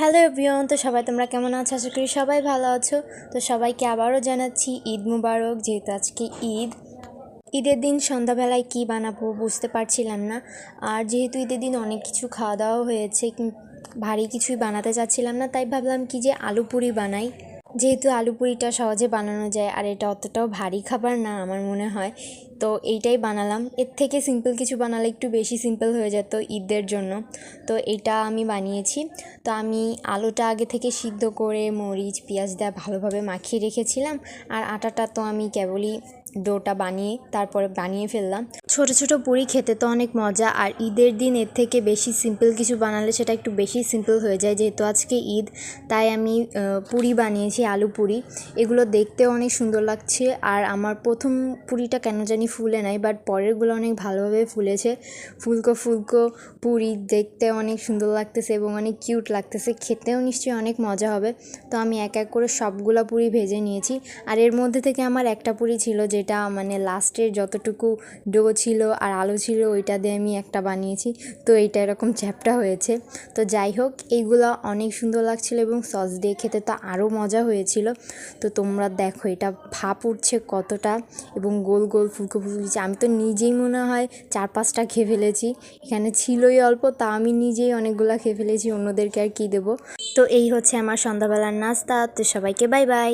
Hello everyone, তো সবাই তোমরা কেমন আছো? আশা করি সবাই ভালো আছো। তো সবাইকে আবারও জানাচ্ছি ঈদ মুবারক। যেহেতু আজকে ঈদের দিন সন্ধ্যাবেলায় কি বানাবো বুঝতে পারছিলাম না। আর যেহেতু ঈদের দিন অনেক কিছু খাওয়া দাওয়া হয়েছে, ভারী কিছুই বানাতে চাচ্ছিলাম না, তাই ভাবলাম কি যে আলু পুরি বানাই। যেহেতু আলু পুরিটা সহজে বানানো যায় আর এটা অতটাও ভারী খাবার না আমার মনে হয়, তো এইটাই বানালাম। এর থেকে সিম্পল কিছু বানালে একটু বেশি সিম্পল হয়ে যেত ঈদের জন্য, তো এইটা আমি বানিয়েছি। তো আমি আলুটা আগে থেকে সিদ্ধ করে মরিচ পেঁয়াজ দেওয়া ভালোভাবে মাখিয়ে রেখেছিলাম। আর আটাটা তো আমি কেবলই ডোটা বানিয়ে তারপরে বানিয়ে ফেললাম। ছোট ছোট পুরি খেতে তো অনেক মজা, আর ঈদের দিন এর থেকে বেশি সিম্পল কিছু বানালে সেটা একটু বেশি সিম্পল হয়ে যায়। যেহেতু আজকে ঈদ, তাই আমি পুরি বানিয়েছি, আলু পুরি। এগুলো দেখতেও অনেক সুন্দর লাগছে। আর আমার প্রথম পুরিটা কেন জানি ফুলে নাই, বাট পরেরগুলো অনেক ভালোভাবে ফুলেছে। ফুলকো ফুলকো পুরি দেখতে অনেক সুন্দর লাগতেছে এবং অনেক কিউট লাগতেছে, খেতেও নিশ্চয়ই অনেক মজা হবে। তো আমি এক এক করে সবগুলা পুরি ভেজে নিয়েছি। আর এর মধ্যে থেকে আমার একটা পুরি ছিল যেটা মানে লাস্টের যতটুকু ডো ছিল আর আলু ছিল ওইটা দিয়ে আমি একটা বানিয়েছি, তো এইটা এরকম চ্যাপটা হয়েছে। তো যাই হোক, এইগুলো অনেক সুন্দর লাগছিল এবং সস দিয়ে খেতে তো আরও মজা হয়েছিল। তো তোমরা দেখো এটা ভাপ উঠছে কতটা, এবং গোল গোল ফুলকো ফুলছে। আমি তো নিজেই মনে হয় 4-5টা খেয়ে ফেলেছি। এখানে ছিলই অল্প, তা আমি নিজেই অনেকগুলো খেয়ে ফেলেছি, অন্যদেরকে আর কী দেবো। তো এই হচ্ছে আমার সন্ধ্যাবেলার নাস্তা। তো সবাইকে বাই বাই।